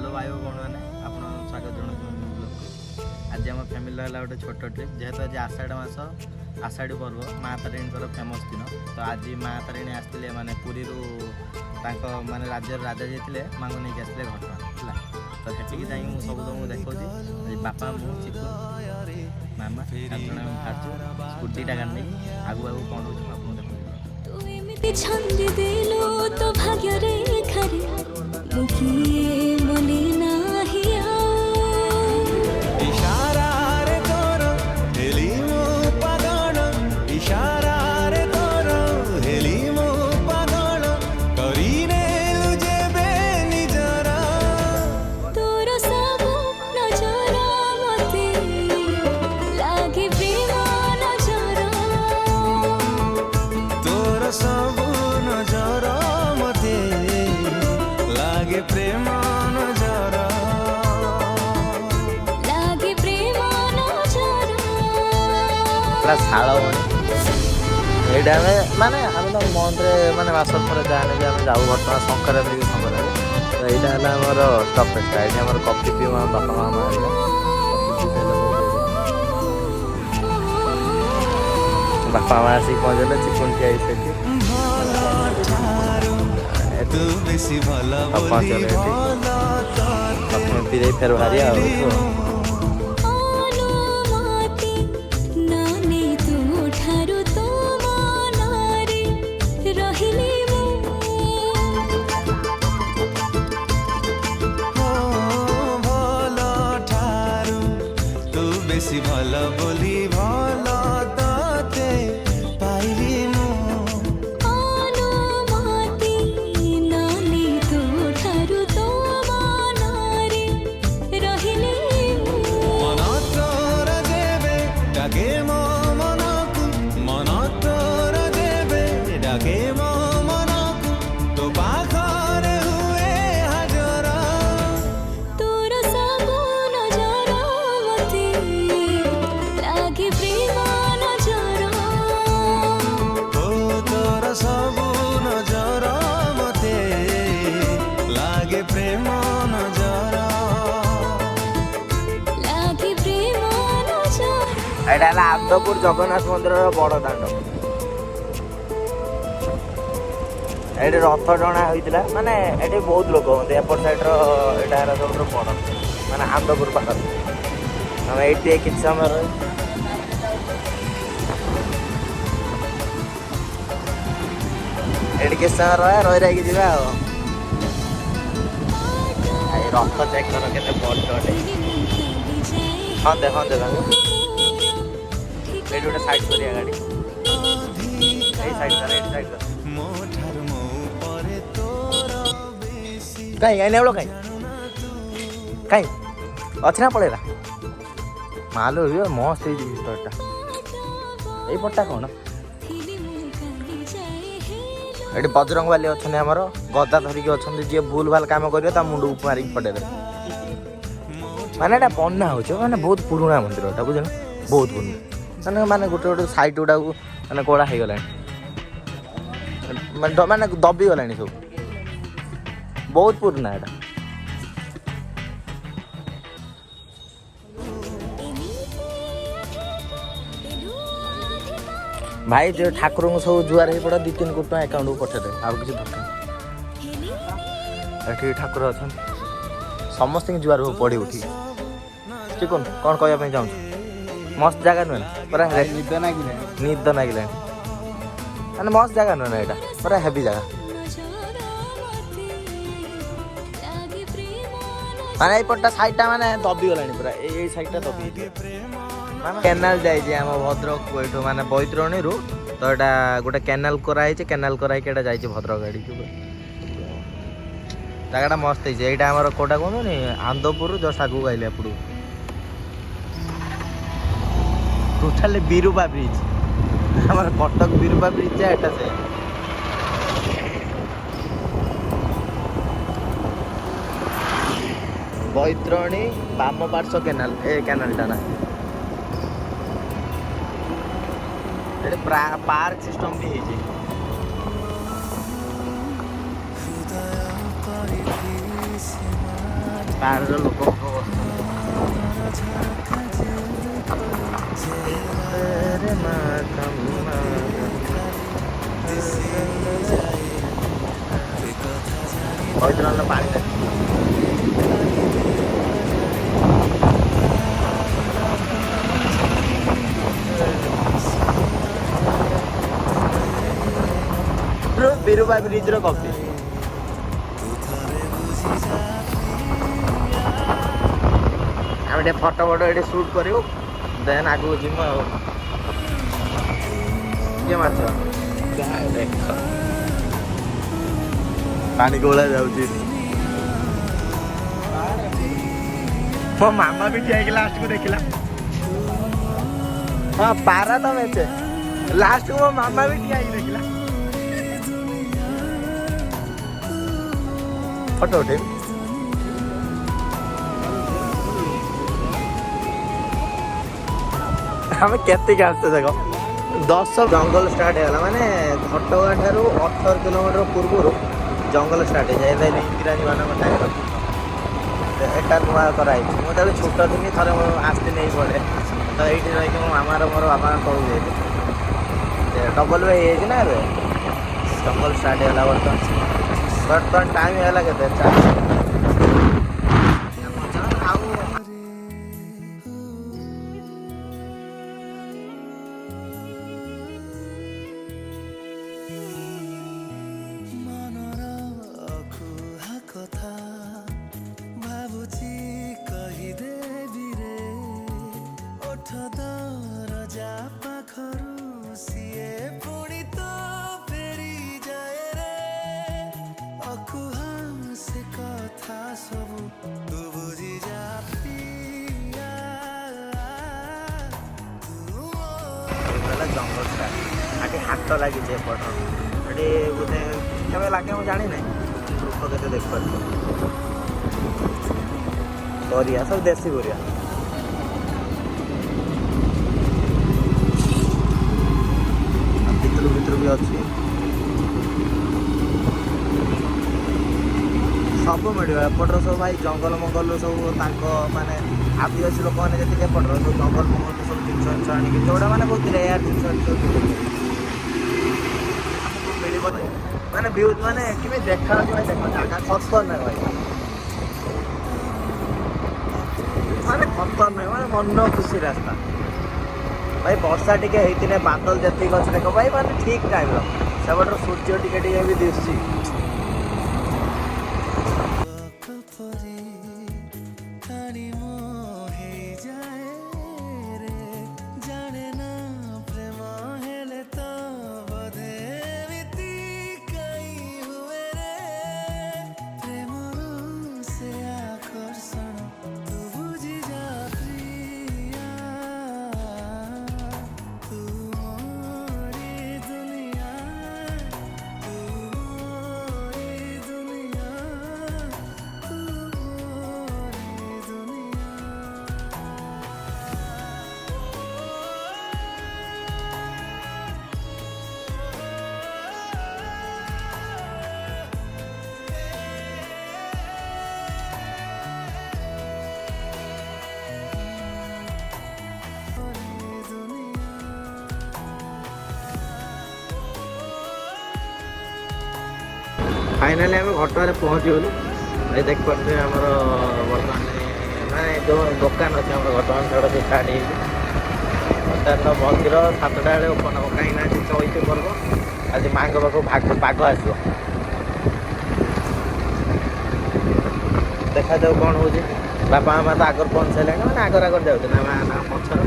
Hello भाई भौणी मैंने आप स्वागत जनाऊँ ब्लॉग को। आज आम फैमिली है गोटे छोट ट्रिप जेहेतु आज आषाढ़ मास आषाढ़ी पर्व माँ तारिणी फेमस दिन तो आज माँ तारिणी आसते माने पुरी माने राज्य राजा जाते माँ को लेकिन आसते घटना है तो सेठिकी जाइए मुझे सब तुमको देखा बापा मु चिकु मामा स्कूटी टा गाड़ी आगू आगू कौन रोज आपको शाल ये माने आम तो मंथ्रे माने मास थोड़े जाने भी आम जाऊ घटना संक्रांति संक्रांति तो यहाँ है आमर स्टपेज ये आम कफी पी बापा मामा बापा माँ आसिक पहुँचले चिकन खिया पहुँचले फिर फेर बाहरी भल बोली भल ते पाइली अनुमति नानी तो ठारू तो मानारे रहिले मन तोर देबे डाके मो मनकु मन तोर देबे डाके मो मनकु तो पाखरे हुए हाजर तोर सब नजर मते लागे प्रेम नजर ओ तोर सब नजर मते लागे प्रेम नजर लागे प्रेम नजर एटा आदपुर जगन्नाथ मंदिर बड़ दाण्ड ये रथ टणा होता माने ये बहुत लोक होते एपट साइड रहा सब बड़ माने आदपुर पाख आम ये किसी समय ये किसी समय रही रही जा रथ चेक कर के बड़ हाँ दे हाँ दे ये गोटे साइड करिया गाड़ी साइड साइड कहीं कहीं नेवल कहीं कहीं अच्छे ना पड़ेगा मालो मस्त हिस्टोरीटा यही पट्टा कौन ये बजरंग बाली अच्छा आमर गदा धरिकी अच्छा जी भूल भाल कम कर मुंड मारिक पड़े माने बना हो माने बहुत पुराना मंदिर एटा बुझल बहुत पुराना माने गोटे गोटे साइड गुड़ा माने कड़ा हो गला माने दबी गला सब बहुत पुराना एटा भाई जो ठाकुर को सब जुआर हो पड़ा 2-3 कोटी टका अकाउंट को पठे दे आउ किसी दरकार ठाकुर अच्छा समस्त जुआर हो पड़े उठी चिकन कौन कहना चाहूँ मस्त जगह नुहे पूरा निद नागिला मैंने मस्त जगह नुहे ना यहाँ पूरा हेवी जगह माने एपटा साइडटा माने दबी गलानी पूरा ए साइडटा दबी केनाल जाइए आम भद्रक ये माने बैतरणी रू तो यहाँ गोटे केनाल कराई केनाल कराई जाइए भद्रक गाड़ी जगह मस्त है यहाँ आम कौटा कहूँ आंदपुर जस्ट आगू गए एपड़ू टोटाली बिरुबा ब्रिज आम कटक बिरुबा ब्रिज एटा से बैतरणी बाम पार्श्व केनाल ए केनालटा ना ये पार्क सिस्टम भी है ବାହାରର ଲୋକ କହିଥିଲା ପାଣି ବିରୁବା ବ୍ରିଜର କଫି ଆମେ ଟିକେ ଫଟୋ ଏଠି ସୁଟ୍ କରିବୁ ଦେନ୍ ଆଗକୁ ଯିବୁ ଆଉ କିଏ ମାଛ ପାଣି ଗୋଳା ଯାଉଛି ମୋ ମାମା ବି ଠିଆ ହେଇକି ଲାଷ୍ଟକୁ ଦେଖିଲା ହଁ ପାରା ତ ମେଚେ ଲାଷ୍ଟକୁ ମୋ ମାମା ବି ଠିଆ ହେଇକି ଦେଖିଲା ଫଟୋ ଉଠେଇବି ଆମେ କେତିକି ଆସୁଛେ ଦେଖ 10 ଜଙ୍ଗଲ ଷ୍ଟାର୍ଟ ହେଇଗଲା ମାନେ ଘଟଗାଁ ଠାରୁ 18 କିଲୋମିଟର ପୂର୍ବରୁ ଜଙ୍ଗଲ ଷ୍ଟାର୍ଟ ହେଇଯାଏ ଇଂରାଜୀ ମାନଙ୍କ ଟାଇମ୍ର ଏଟା ନୂଆ କରାହେଇଛି ମୁଁ ତାକୁ ଛୋଟ ଦିନ ଥରେ ମୁଁ ଆସିଥିଲି ଏଇ ପଡ଼େ ତ ଏଇଠି ରହିକି ମୋ ମାମାର ମୋର ବାପାଙ୍କ ତଳକୁ ଯାଇଥିଲି ଡବଲ ୱେ ହେଇଯାଇଛି ନା ଏବେ ଜଙ୍ଗଲ ଷ୍ଟାର୍ଟ ହେଇଗଲା ବର୍ତ୍ତମାନ ଟାଇମ୍ ହେଇଗଲା କେତେ 4 ଆଉ ଜଙ୍ଗଲ ଆଠି ହାତ ଲାଗିଛି ଏପଟ ଏଠି ବୋଧେ କେବେ ଲାଗେ ମୁଁ ଜାଣିନାହିଁ ବୃକ୍ଷ କେତେ ଦେଖିପାରୁଛ ପରିବା ସବୁ ଦେଶୀ ପରିବା ଭିତରୁ ବି ଅଛି ସବୁ ମିଳିବ ଏପଟର ସବୁ ଭାଇ ଜଙ୍ଗଲ ମଙ୍ଗଲରୁ ସବୁ ତାଙ୍କ ମାନେ ଆଦିବାସୀ ଲୋକମାନେ ଯେତିକି ଏପଟର ସବୁ ଜଙ୍ଗଲ ମଙ୍ଗଲରୁ ସବୁ ଜିନିଷ ଆଣିକି ଯୋଉଟା ମାନେ ବହୁତ ରେୟାର ଜିନିଷ ମିଳିବନି ମାନେ ଭିଉ ମାନେ କେମିତି ଦେଖାଯାଉଛି ଭାଇ ଦେଖ ଜାଗା ଖତର ନାହିଁ ଭାଇ ମାନେ ଖତର ନାହିଁ ମାନେ ମନ ଖୁସି ରାସ୍ତା ଭାଇ ବର୍ଷା ଟିକେ ହେଇଥିଲେ ବାଦଲ ଯେତିକି ଅଛି ଦେଖ ଭାଇ ମାନେ ଠିକ୍ ଟାଇମ୍ର ସେପଟର ସୂର୍ଯ୍ୟ ଟିକେ ଟିକେ ବି ଦିଶୁଛି फाइनाली आम घटगाँ पहुँचीगलु ये देखिए आमर बर्तमान माने जो दुकान अच्छे आम घटगाँ छड़ से स्टार्ट हो मंदिर 7टा बेले ओपन हम कहीं चैत पर्व आज माँ पाख पाग आस देखा जाऊ कौन हो बापा माँ तो आगर पहुँच सारे मैंने आगर आगर जाऊँ ना माँ ना पछर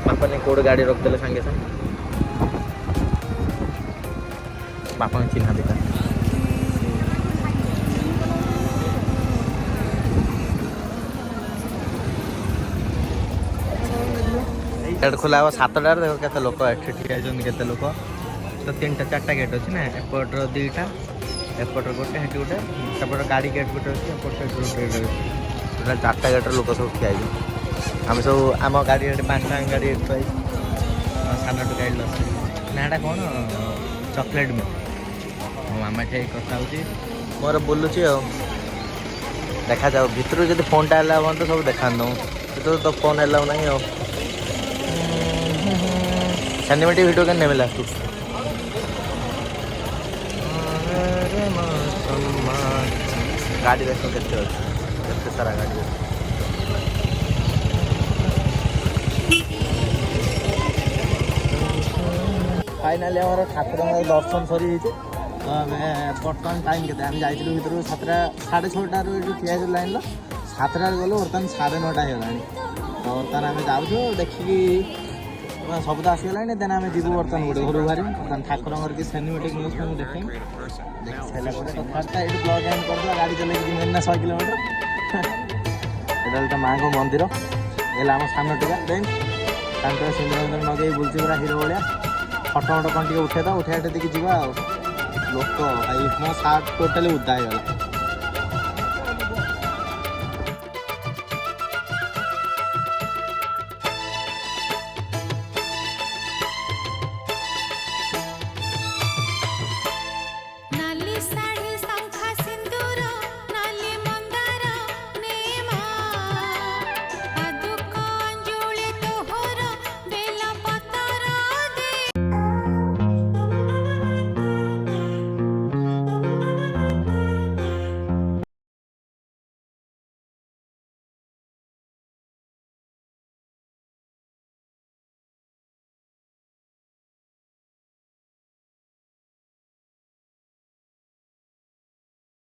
बापा नहीं कौट गाड़ी रखिदे सागे सागे बापा चिन्हा देता गेट खोला हम 7टार देख के लोक ठिया के लोक तो 3टा 4टा गेट अच्छी ना एपटर 2टा एपटर गोटे हेटी गोटे सेपट गाड़ी गेट गोटे अच्छे एपट गोटे टोटाल 4टा गेट लोक सब ठिया आम सब आम गाड़ी 5टा गाड़ी साना टू गाड़ी नाटा कौन चॉकलेट मिल्क मो मामा ठीक कथा मोर बुलूची ଦେଖାଯାଉ ଭିତରୁ ଯଦି ଫୋନ୍ଟା ହେଲା ହୁଅନ୍ତା ସବୁ ଦେଖାନ୍ତୁ ଭିତରୁ ତ ଫୋନ୍ ହେଲା ନାହିଁ ଆଉ ସିନେମାଟିକ୍ ଭିଡ଼ିଓ କେନ୍ ନେବେ ଲାଷ୍ଟୁ ଗାଡ଼ି ଦେଖ କେତେ ଅଛି କେତେ ସାରା ଗାଡ଼ି ଅଛି फाइनाली आम ठाकुर दर्शन सरी तो आम बर्तमान टाइम के आम जाइलु भर 6:30 ठिया लाइन सातटा गलु बर्तमान 9:30 होगा तो बर्तमान आम जाऊँ देखिकी सब तो आसगला देन आम जीव बर्तमान गोटे घर बाहर बर्तमान ठाकुर की सिनेमेटिक न्यूज मुझे देखें देख सारा कथबार्ता ये ब्लग एंड कर गाड़ी चल 100 किलोमीटर यहाँ तो माँ को मंदिर ये आम सान टीका देन सिंदूर नगे बुलची पूरा हिरो भाया फटो फटो कौन उठे उठे देखिए जी लोक भाई मो सार्ट टोटाली उदा हो